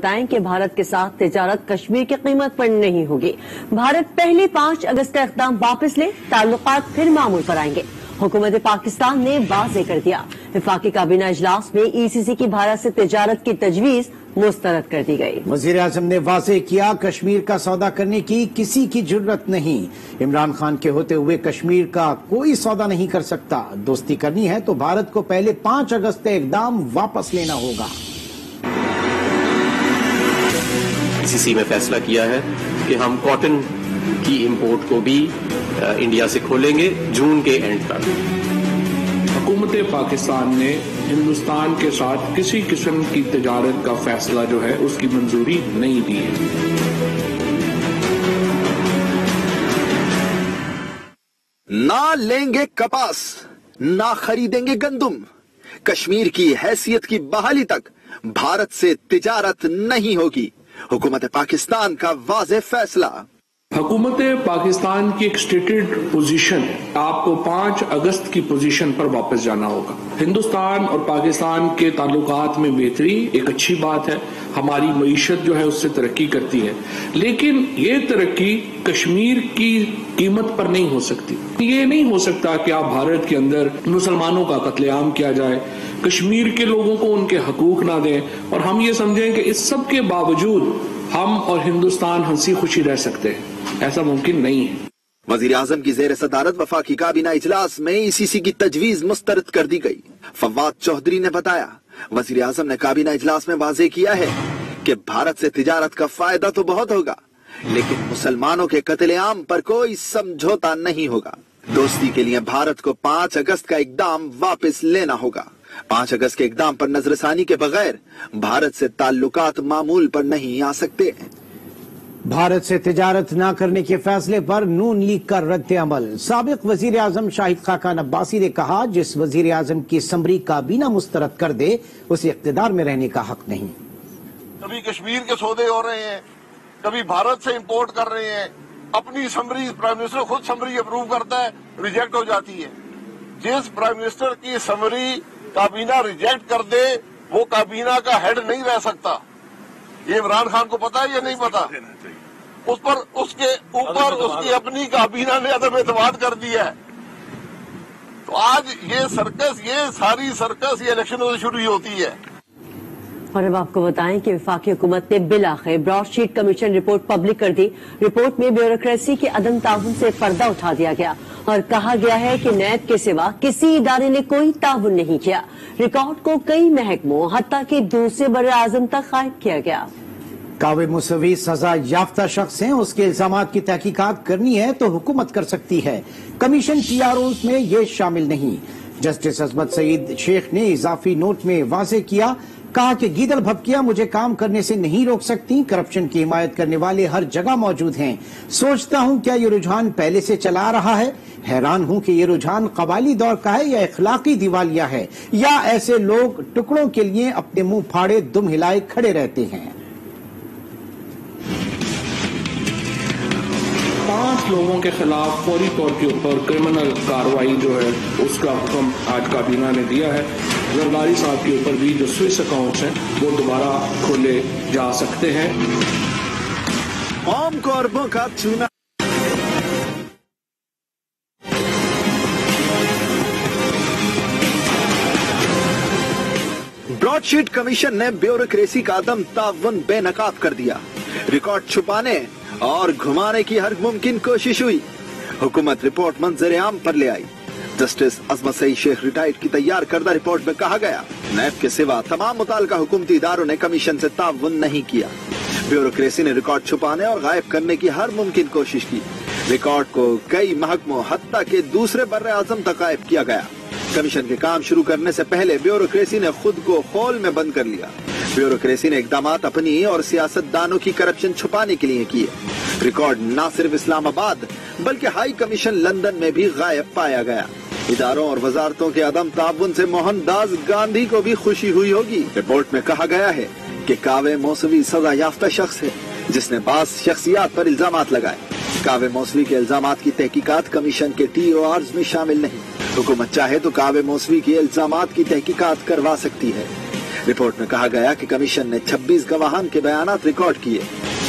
بتائیں کہ بھارت کے ساتھ تجارت کشمیر کی قیمت پر نہیں ہوگی۔ بھارت پہلے 5 اگست کا اقدام واپس لے، تعلقات پھر معمول پر آئیں گے۔ حکومت پاکستان نے واضح کر دیا، وفاقی کابینہ اجلاس میں ای سی سی کی بھارت سے تجارت کی تجویز مسترد کر دی گئی۔ وزیر اعظم نے واضح کیا، کشمیر کا سودا کرنے کی کسی کی ضرورت نہیں۔ عمران خان کے ہوتے ہوئے کشمیر کا کوئی سودا نہیں کر سکتا۔ دوستی کرنی ہے تو بھارت کو پہلے 5 اگست کا اقدام واپس لینا ہوگا۔ ای سی سی میں فیصلہ کیا ہے کہ ہم کاٹن کی امپورٹ کو بھی انڈیا سے کھولیں گے جون کے اینڈ تک۔ حکومت پاکستان نے ہندوستان کے ساتھ کسی قسم کی تجارت کا فیصلہ جو ہے اس کی منظوری نہیں دی ہے۔ نہ لیں گے کپاس، نہ خریدیں گے گندم، کشمیر کی حیثیت کی بحالی تک بھارت سے تجارت نہیں ہوگی، حکومت پاکستان کا واضح فیصلہ۔ حکومت پاکستان کی ایک سٹیٹڈ پوزیشن، آپ کو 5 اگست کی پوزیشن پر واپس جانا ہوگا۔ ہندوستان اور پاکستان کے تعلقات میں بہتری ایک اچھی بات ہے، ہماری معیشت جو ہے اس سے ترقی کرتی ہے، لیکن یہ ترقی کشمیر کی قیمت پر نہیں ہو سکتی۔ یہ نہیں ہو سکتا کہ آپ بھارت کے اندر مسلمانوں کا قتل عام کیا جائے، کشمیر کے لوگوں کو ان کے حقوق نہ دیں اور ہم یہ سمجھیں کہ اس سب کے باوجود ہم اور ہندوستان ہنسی خوشی رہ سکتے ہیں۔ ایسا ممکن نہیں ہے۔ وزیر اعظم کی زیر صدارت وفاقی کابینہ اجلاس میں ای سی سی کی تجویز مسترد کر دی گئی۔ فواد چودھری نے بتایا، وزیر اعظم نے کابینہ اجلاس میں واضح کیا ہے کہ بھارت سے تجارت کا فائدہ تو بہت ہوگا، لیکن مسلمانوں کے قتل عام پر کوئی سمجھوتا نہیں ہوگا۔ دوستی کے لیے بھارت کو 5 اگست کا اقدام واپس لینا ہوگا۔ 5 اگست کے اقدام پر نظر ثانی کے بغیر بھارت سے تعلقات معمول پر نہیں آ سکتے۔ بھارت سے تجارت نہ کرنے کے فیصلے پر نون لیگ کا رد عمل۔ سابق وزیر اعظم شاہد خاقان عباسی نے کہا، جس وزیر اعظم کی اسمبلی کابینہ مسترد کر دے اسے اقتدار میں رہنے کا حق نہیں۔ کبھی کشمیر کے سودے ہو رہے ہیں، کبھی بھارت سے امپورٹ کر رہے ہیں، اپنی اسمبلی پرائم منسٹر خود اسمبلی اپروو کرتا ہے، ریجیکٹ ہو جاتی ہے۔ جس پرائم منسٹر کی اسمبلی کابینہ ریجیکٹ کر دے وہ کابینہ کا ہیڈ نہیں رہ سکتا۔ یہ عمران خان کو پتا ہے یا نہیں پتا؟ اس کے اوپر اس کی اپنی کابینہ نے عدم اعتماد کر دیا ہے۔ تو آج یہ سرکس، یہ ساری سرکس یہ الیکشنوں سے شروع ہوتی ہے۔ اور اب آپ کو بتائیں کہ وفاقی حکومت نے بالآخر Broadsheet commission report public کر دی۔ رپورٹ میں بیوروکریسی کے عدم تعاون سے پردہ اٹھا دیا گیا اور کہا گیا ہے کہ نیب کے سوا کسی ادارے نے کوئی تعاون نہیں کیا۔ ریکارڈ کو کئی محکموں حتیٰ کہ دوسرے براعظم تک غائب کیا گیا۔ کاوے موسوی سزا یافتہ شخص ہیں، اس کے الزامات کی تحقیقات کرنی ہے تو حکومت کر سکتی ہے، کمیشن ٹی آر اوز میں یہ شامل نہیں۔ جسٹس عصمت سعید شیخ نے اضافی نوٹ میں واضح کیا، کہا کہ گیدڑ بھپکیاں مجھے کام کرنے سے نہیں روک سکتی، کرپشن کی حمایت کرنے والے ہر جگہ موجود ہیں۔ سوچتا ہوں کیا یہ رجحان پہلے سے چلا آ رہا ہے؟ حیران ہوں کہ یہ رجحان قبائلی دور کا ہے یا اخلاقی دیوالیہ ہے، یا ایسے لوگ ٹکڑوں کے لیے اپنے منہ پھاڑے دم ہلائے کھڑے رہتے ہیں۔ 5 لوگوں کے خلاف فوری طور کے اوپر کرمنل کارروائی جو ہے اس کا حکم آج کابینہ نے دیا ہے۔ زرداری صاحب کے اوپر بھی جو سوئس اکاؤنٹس ہیں وہ دوبارہ کھولے جا سکتے ہیں۔ قوم کو اربوں کا چونا۔ براڈ شیٹ کمیشن نے بیوروکریسی کا عدم تعاون بے نقاب کر دیا، ریکارڈ چھپانے اور گھمانے کی ہر ممکن کوشش ہوئی۔ حکومت رپورٹ منظر عام پر لے آئی۔ جسٹس عصمت سعید شیخ ریٹائرڈ کی تیار کردہ رپورٹ میں کہا گیا، نیب کے سوا تمام متعلقہ حکومتی اداروں نے کمیشن سے تعاون نہیں کیا۔ بیوروکریسی نے ریکارڈ چھپانے اور غائب کرنے کی ہر ممکن کوشش کی۔ ریکارڈ کو کئی محکموں حتیٰ کہ دوسرے براعظم تک غائب کیا گیا۔ کمیشن کے کام شروع کرنے سے پہلے بیوروکریسی نے خود کو خول میں بند کر لیا۔ بیوروکریسی نے اقدامات اپنی اور سیاست دانوں کی کرپشن چھپانے کے لیے کیے۔ ریکارڈ نہ صرف اسلام آباد بلکہ ہائی کمیشن لندن میں بھی غائب پایا گیا۔ اداروں اور وزارتوں کے عدم تعاون سے موہن داس گاندھی کو بھی خوشی ہوئی ہوگی۔ رپورٹ میں کہا گیا ہے کہ کاوے موسوی سزا یافتہ شخص ہے جس نے بعض شخصیات پر الزامات لگائے۔ کاوے موسوی کے الزامات کی تحقیقات کمیشن کے ٹی او آرز میں شامل نہیں۔ حکومت چاہے تو کاوے موسوی کے الزامات کی تحقیقات کروا سکتی ہے۔ रिपोर्ट में कहा गया कि कमीशन ने 26 गवाहान के बयानात रिकॉर्ड किए।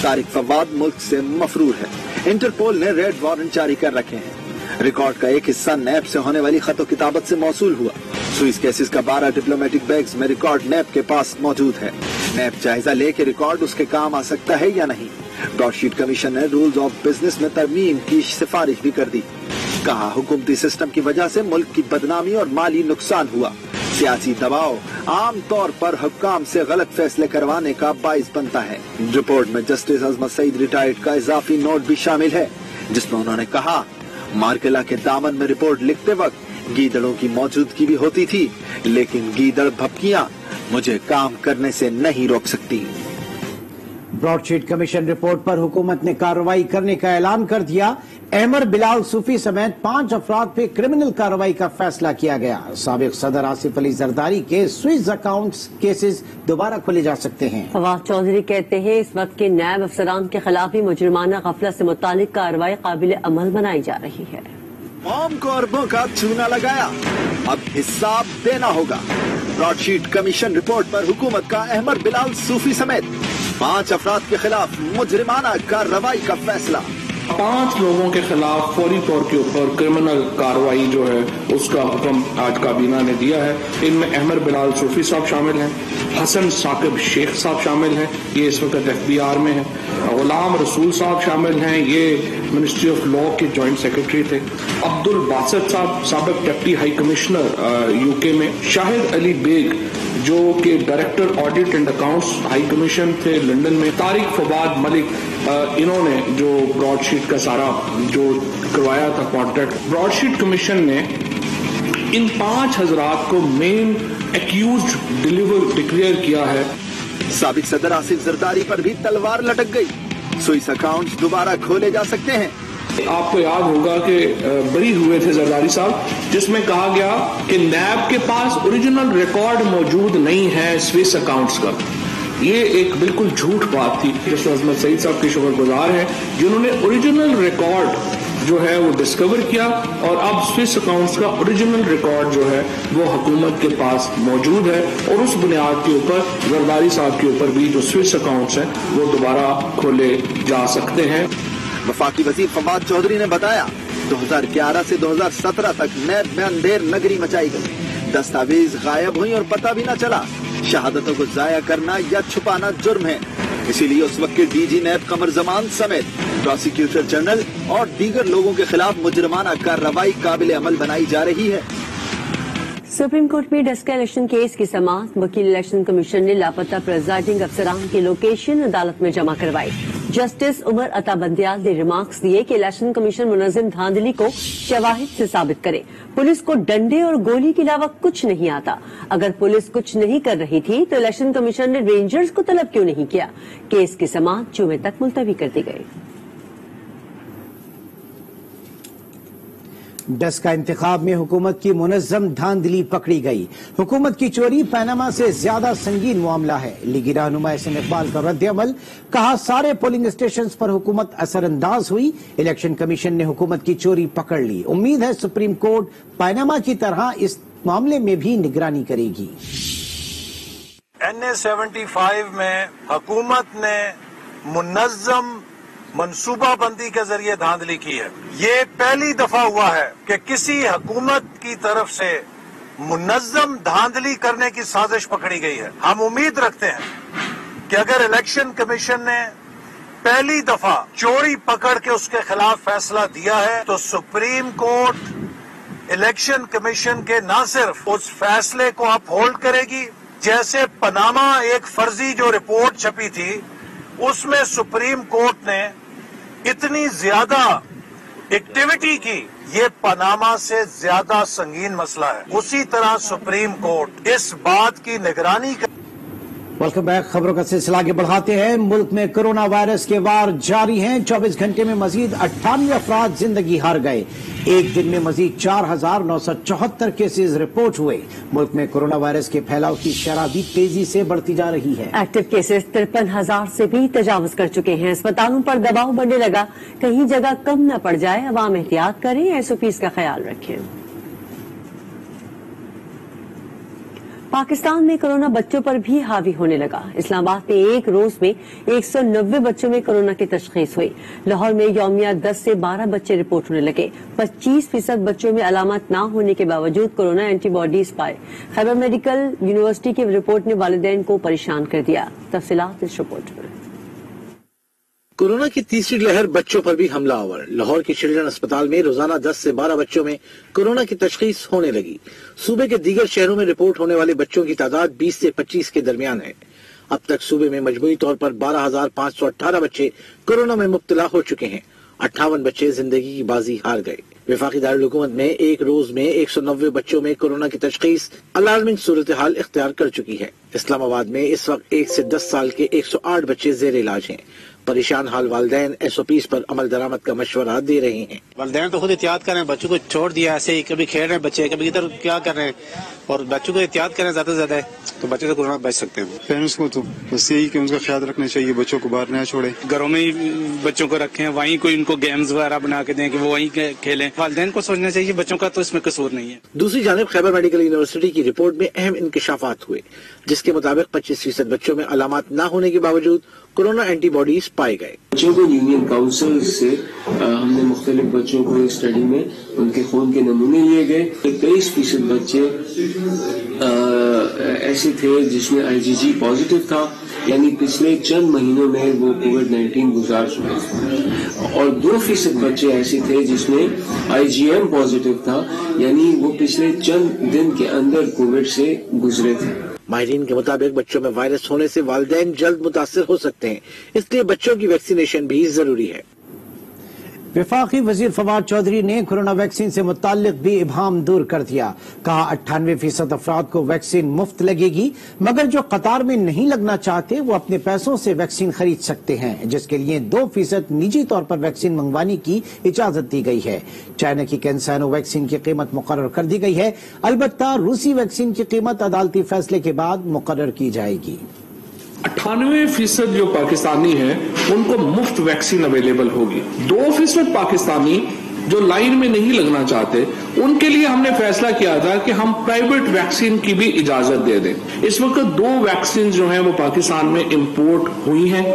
तारिक फवाद मुल्क से मफरूर है। इंटरपोल ने रेड वारंट जारी कर रखे हैं। रिकॉर्ड का एक हिस्सा नैब से होने वाली खतो किताबत से मौसूल हुआ। स्विस केसेस का 12 डिप्लोमेटिक बैग्स में रिकॉर्ड नैब के पास मौजूद है। नैब जायजा ले कि रिकॉर्ड उसके काम आ सकता है या नहीं। ब्रॉडशीट कमीशन ने रूल्स ऑफ बिजनेस में तरमीम की सिफारिश भी कर दी। कहा हुकूमती सिस्टम की वजह से मुल्क की बदनामी और माली नुकसान हुआ। सियासी दबाव आम तौर पर हुक्काम से गलत फैसले करवाने का बाइस बनता है। रिपोर्ट में जस्टिस अजमत सईद रिटायर्ड का इजाफी नोट भी शामिल है, जिसमें उन्होंने कहा, मार्केला के दामन में रिपोर्ट लिखते वक्त गीदड़ों की मौजूदगी भी होती थी, लेकिन गीदड़ भपकियां मुझे काम करने से नहीं रोक सकती। ब्रॉडशीट कमीशन रिपोर्ट पर हुकूमत ने कार्रवाई करने का ऐलान कर दिया। अहमर बिलाल सूफी समेत 5 अफराद पे क्रिमिनल कार्रवाई का फैसला किया गया। साबिक सदर आसिफ अली जरदारी के स्विस अकाउंट्स केसेस दोबारा खोले जा सकते हैं। फवाद चौधरी कहते हैं इस वक्त के नायब अफसरान के खिलाफ भी मुजरिमाना गफलत से मुतालिक कार्रवाई काबिल अमल बनाई जा रही है। कौम को अरबों का चूना लगाया, अब हिसाब देना होगा। ब्रॉडशीट कमीशन रिपोर्ट पर हुकूमत का अहमर बिलाल सूफी समेत 5 अफराद के खिलाफ मुजरिमाना कार्रवाई का फैसला। 5 लोगों के खिलाफ फौरी तौर के ऊपर क्रिमिनल कार्रवाई जो है उसका हुक्म आज काबीना ने दिया है। इनमें अहमर बिलाल सूफी साहब शामिल हैं, हसन साकिब शेख साहब शामिल हैं, ये इस वक्त FBI में हैं, गुलाम रसूल साहब शामिल हैं, ये मिनिस्ट्री ऑफ लॉ के जॉइंट सेक्रेटरी थे, अब्दुल बासित साहब साबिक डिप्टी हाई कमिश्नर UK में, शाहिद अली बेग जो कि director audit and accounts high commission थे लंदन में, तारिक फवाद मलिक, इन्होंने जो ब्रॉडशीट का सारा जो करवाया था कॉन्ट्रैक्ट। ब्रॉडशीट कमीशन ने इन 5 हजरात को मेन एक्यूज्ड डिक्लेयर किया है। साबिक सदर आसिफ जरदारी पर भी तलवार लटक गई। स्विस अकाउंट्स दोबारा खोले जा सकते हैं। आपको याद होगा कि बरी हुए थे जरदारी साहब, जिसमें कहा गया कि नैब के पास ओरिजिनल रिकॉर्ड मौजूद नहीं है स्विस अकाउंट्स का। ये एक बिल्कुल झूठ बात थी। जस्टिस अजमत सईद साहब के शुक्रगुजार हैं जिन्होंने ओरिजिनल रिकॉर्ड जो है वो डिस्कवर किया और अब स्विस अकाउंट्स का ओरिजिनल रिकॉर्ड जो है वो हुकूमत के पास मौजूद है और उस बुनियाद के ऊपर जरदारी साहब के ऊपर भी जो स्विस अकाउंट्स हैं वो दोबारा खोले जा सकते हैं। वफाकी वजीर फवाद चौधरी ने बताया 2011 से 2017 तक नैब में अंधेर नगरी मचाई गई। दस्तावेज गायब हुई और पता भी न चला। शहादतों को जाया करना या छुपाना जुर्म है, इसीलिए उस वक्त के DG नैब कमर जमान समेत प्रोसिक्यूटर जनरल और दीगर लोगों के खिलाफ मुजरिमाना कार्रवाई काबिल अमल बनाई जा रही है। सुप्रीम कोर्ट में डस्का इलेक्शन केस की समाअत वकील इलेक्शन कमीशन ने लापता प्रेजाइडिंग अफसरान की लोकेशन अदालत में जमा करवाई। जस्टिस उमर अता बंदियाल ने रिमार्क्स दिए कि इलेक्शन कमीशन मुनज़्ज़म धांधली को शवाहिद से साबित करे। पुलिस को डंडे और गोली के अलावा कुछ नहीं आता। अगर पुलिस कुछ नहीं कर रही थी तो इलेक्शन कमीशन ने रेंजर्स को तलब क्यों नहीं किया। केस की समाअत जुमे तक मुलतवी कर दी गई। डस्का इंतखाब में हुकूमत की मुनज़्ज़म धांधली पकड़ी गई। हुकूमत की चोरी पैनामा से ज्यादा संगीन मामला है। लीगी रहनुमा एहसन इकबाल का रद्द अमल, कहा सारे पोलिंग स्टेशन पर हुकूमत असरअंदाज हुई। इलेक्शन कमीशन ने हुकूमत की चोरी पकड़ ली। उम्मीद है सुप्रीम कोर्ट पैनामा की तरह इस मामले में भी निगरानी करेगी। NA 75 में हुकूमत ने मुनज़्ज़म मनसूबाबंदी के जरिए धांधली की है। ये पहली दफा हुआ है कि किसी हुकूमत की तरफ से मुनज़्ज़म धांधली करने की साजिश पकड़ी गई है। हम उम्मीद रखते हैं कि अगर इलेक्शन कमीशन ने पहली दफा चोरी पकड़ के उसके खिलाफ फैसला दिया है तो सुप्रीम कोर्ट इलेक्शन कमीशन के न सिर्फ उस फैसले को अपहोल्ड करेगी, जैसे पनामा एक फर्जी जो रिपोर्ट छपी थी उसमें सुप्रीम कोर्ट ने इतनी ज्यादा एक्टिविटी की, ये पनामा से ज्यादा संगीन मसला है। उसी तरह सुप्रीम कोर्ट इस बात की निगरानी वेलकम बैक। खबरों का सिलसिला आगे बढ़ाते हैं। मुल्क में कोरोना वायरस के वार जारी हैं। 24 घंटे में मजीद 98 अफराद जिंदगी हार गए। एक दिन में मजीद 4,974 केसेज रिपोर्ट हुए। मुल्क में कोरोना वायरस के फैलाव की शरह भी तेजी से बढ़ती जा रही है। एक्टिव केसेस 53,000 से भी तजावुज कर चुके हैं। अस्पतालों पर दबाव बढ़ने लगा। कहीं जगह कम न पड़ जाए, अवाम एहतियात करें, SOPs का ख्याल रखें। पाकिस्तान में कोरोना बच्चों पर भी हावी होने लगा। इस्लामाबाद में एक रोज में 190 बच्चों में कोरोना की तशखीस हुई। लाहौर में यौमिया 10 से 12 बच्चे रिपोर्ट होने लगे। 25% बच्चों में अलामत न होने के बावजूद कोरोना एंटीबॉडीज पाए। खैबर मेडिकल यूनिवर्सिटी की रिपोर्ट ने वालिदैन को परेशान कर दिया। तफसीलात इस रिपोर्ट में। कोरोना की तीसरी लहर बच्चों पर भी हमलावर। लाहौर के चिल्ड्रन अस्पताल में रोजाना 10 से 12 बच्चों में कोरोना की तशखीस होने लगी। सूबे के दीगर शहरों में रिपोर्ट होने वाले बच्चों की तादाद 20 से 25 के दरमियान है। अब तक सूबे में मजमूई तौर पर 12,518 बच्चे कोरोना में मुब्तला हो चुके हैं। 58 बच्चे जिंदगी की बाजी हार गए। वफाकी दारुल हुकूमत में एक रोज में 190 बच्चों में कोरोना की तशखीस अलार्मिंग सूरत हाल इख्तियार कर चुकी है। इस्लामाबाद में इस वक्त 1 से 10 साल के 108 बच्चे जेर इलाज हैं। परेशान हाल वालिदैन SOPs पर अमल दरामद का मशवरा दे रहे हैं। वालिदैन तो खुद एहतियात करें, बच्चों को छोड़ दिया ऐसे ही, कभी खेल रहे हैं बच्चे, कभी इधर क्या कर रहे हैं, और बच्चों को एहतियात करें ज्यादा से ज्यादा, तो बच्चे से कोरोना बच सकते हैं। पेरेंट्स को तो बस यही कि उनका ख्याल रखना चाहिए, बच्चों को बाहर न छोड़े, घरों में ही बच्चों को रखें, वहीं कोई उनको गेम्स वगैरह बना के दें कि वो वहीं खेलें। वालिदैन को सोचना चाहिए बच्चों का तो इसमें कसूर नहीं है। दूसरी जानिब खैबर मेडिकल यूनिवर्सिटी की रिपोर्ट में अहम इंकशाफात हुए, जिसके मुताबिक 25% बच्चों में अलामत न होने के बावजूद कोरोना एंटीबॉडीज पाए गए। बच्चों को यूनियन काउंसिल से हमने मुख्तलिफ बच्चों को एक स्टडी में उनके खून के नमूने लिए गए। 23% बच्चे ऐसे थे जिसमें IgG पॉजिटिव था, यानी पिछले चंद महीनों में वो कोविड-19 गुजार चुके थे, और 2% बच्चे ऐसे थे जिसमें IgM पॉजिटिव था, यानी वो पिछले चंद दिन के अंदर कोविड से गुजरे थे। माहिरीन के मुताबिक बच्चों में वायरस होने से वालिदैन जल्द मुतासिर हो सकते हैं, इसलिए बच्चों की वैक्सीनेशन भी जरूरी है। वफाकी वजीर फवाद चौधरी ने कोरोना वैक्सीन से मुताल्लिक भी इबहम दूर कर दिया। कहा 98% अफराद को वैक्सीन मुफ्त लगेगी, मगर जो कतार में नहीं लगना चाहते वो अपने पैसों से वैक्सीन खरीद सकते हैं, जिसके लिए 2% निजी तौर पर वैक्सीन मंगवाने की इजाजत दी गई है। चाइना की कैंसाइनो वैक्सीन की कीमत मुकर्रर कर दी गई है। अलबत्ता रूसी वैक्सीन की कीमत अदालती फैसले के बाद मुकर्रर की जाएगी। 98% जो पाकिस्तानी हैं उनको मुफ्त वैक्सीन अवेलेबल होगी। 2% पाकिस्तानी जो लाइन में नहीं लगना चाहते उनके लिए हमने फैसला किया था कि हम प्राइवेट वैक्सीन की भी इजाजत दे दें। इस वक्त 2 वैक्सीन जो हैं वो पाकिस्तान में इंपोर्ट हुई हैं।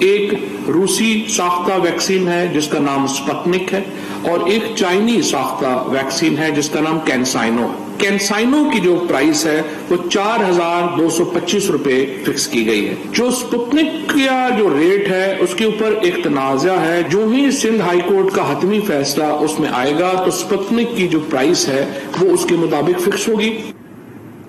एक रूसी साख्ता वैक्सीन है जिसका नाम स्पुतनिक है, और एक चाइनीज साख्ता वैक्सीन है जिसका नाम कैंसाइनो है। कैंसाइनो की जो प्राइस है वो 4,225 रुपए फिक्स की गई है। जो स्पुतनिक का जो रेट है उसके ऊपर एक तनाज़ा है। जो ही सिंध हाई कोर्ट का हतमी फैसला उसमें आएगा तो स्पुतनिक की जो प्राइस है वो उसके मुताबिक फिक्स होगी।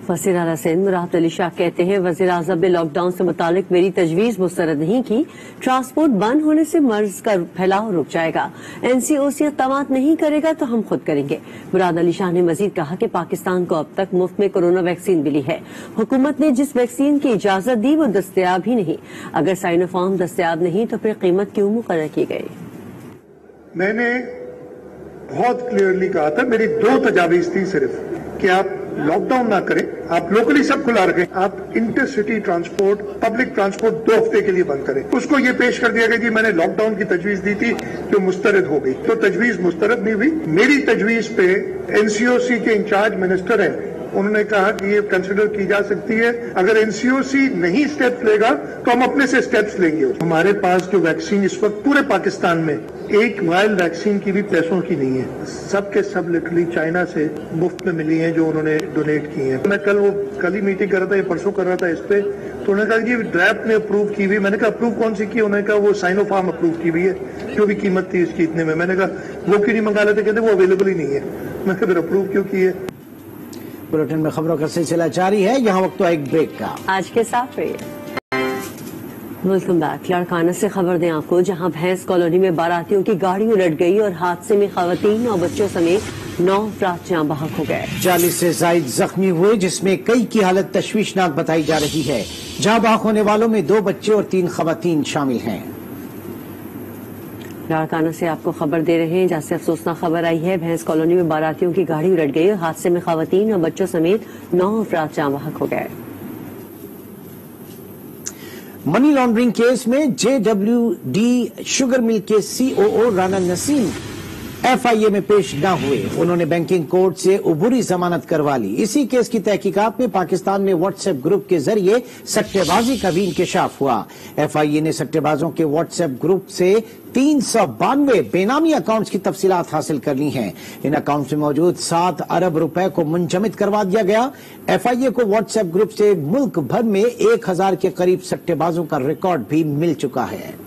वज़ीर आला सिंध मुराद अली शाह कहते हैं, वज़ीर आज़म ने लॉकडाउन से मुतालिक मेरी तजवीज़ मुस्तरद नहीं की। ट्रांसपोर्ट बंद होने से मर्ज का फैलाव रुक जाएगा। NCOC इक़दामात नहीं करेगा तो हम खुद करेंगे। मुराद अली शाह ने मजीद कहा कि पाकिस्तान को अब तक मुफ्त में कोरोना वैक्सीन मिली है। हुकूमत ने जिस वैक्सीन की इजाजत दी वो दस्तयाब ही नहीं। अगर साइनोफार्म दस्तयाब नहीं तो फिर कीमत क्यों मुकर्रर की गई? मैंने बहुत क्लियरली कहा था, मेरी 2 तजावीज थी सिर्फ, कि आप लॉकडाउन ना करें, आप लोकली सब खुला रखें, आप इंटरसिटी ट्रांसपोर्ट, पब्लिक ट्रांसपोर्ट 2 हफ्ते के लिए बंद करें। उसको ये पेश कर दिया गया कि मैंने लॉकडाउन की तजवीज दी थी जो मुस्तरद हो गई, तो तजवीज मुस्तरद नहीं हुई। मेरी तजवीज पे NCOC के इंचार्ज मिनिस्टर हैं, उन्होंने कहा कि ये कंसिडर की जा सकती है। अगर NCOC नहीं स्टेप्स लेगा तो हम अपने से स्टेप्स लेंगे। हमारे पास जो वैक्सीन इस वक्त पूरे पाकिस्तान में एक वायल वैक्सीन की भी पैसों की नहीं है, सब के सब लिटरली चाइना से मुफ्त में मिली हैं जो उन्होंने डोनेट की हैं। मैं कल ही मीटिंग कर रहा था, ये परसों कर रहा था इस पे, तो उन्होंने कहा कि ड्राफ्ट ने अप्रूव की हुई। मैंने कहा अप्रूव कौन सी की? उन्होंने कहा वो साइनोफार्म अप्रूव की हुई है, जो भी कीमत थी इसकी इतने में। मैंने कहा वो क्यों नहीं मंगा लेते? कहते वो अवेलेबल ही नहीं है। मैंने कहा फिर अप्रूव क्यों की है? बुलेटिन में खबरों का सिलसिला जारी है, यहाँ वक्त तो एक ब्रेक का। आज के साथ रहिए। Welcome back. लाड़काना से खबर दें आपको, जहां भैंस कॉलोनी में बारातियों की गाड़ी उलट गई और हादसे में खवातीन और बच्चों समेत 9 अफराद जाँ बहक हो गए। 40 से जायद जख्मी हुए, जिसमें कई की हालत तशवीशनाक बताई जा रही है। जाँ बहक होने वालों में 2 बच्चे और 3 खवातीन शामिल हैं। लाड़काना से आपको खबर दे रहे हैं, जहाँ से अफसोसनाक खबर आई है। भैंस कॉलोनी में बारातियों की गाड़ी उलट गई और हादसे में खवातीन और बच्चों समेत 9 अफराद जाँ बहक हो गए। मनी लॉन्ड्रिंग केस में JWD शुगर मिल के COO राना नसीम FIA में पेश न हुए। उन्होंने बैंकिंग कोर्ट से उबूरी जमानत करवा ली। इसी केस की तहकीकात में पाकिस्तान में व्हाट्सएप ग्रुप के जरिए सट्टेबाजी का भी इंकशाफ हुआ। FIA ने सट्टेबाजों के व्हाट्सएप ग्रुप से 392 बेनामी अकाउंट्स की तफसीलात हासिल कर ली हैं। इन अकाउंट्स में मौजूद 7 अरब रुपए को मुंजमद करवा दिया गया। FIA को व्हाट्सएप ग्रुप से मुल्क भर में 1000 के करीब सट्टेबाजों का रिकॉर्ड भी मिल चुका है।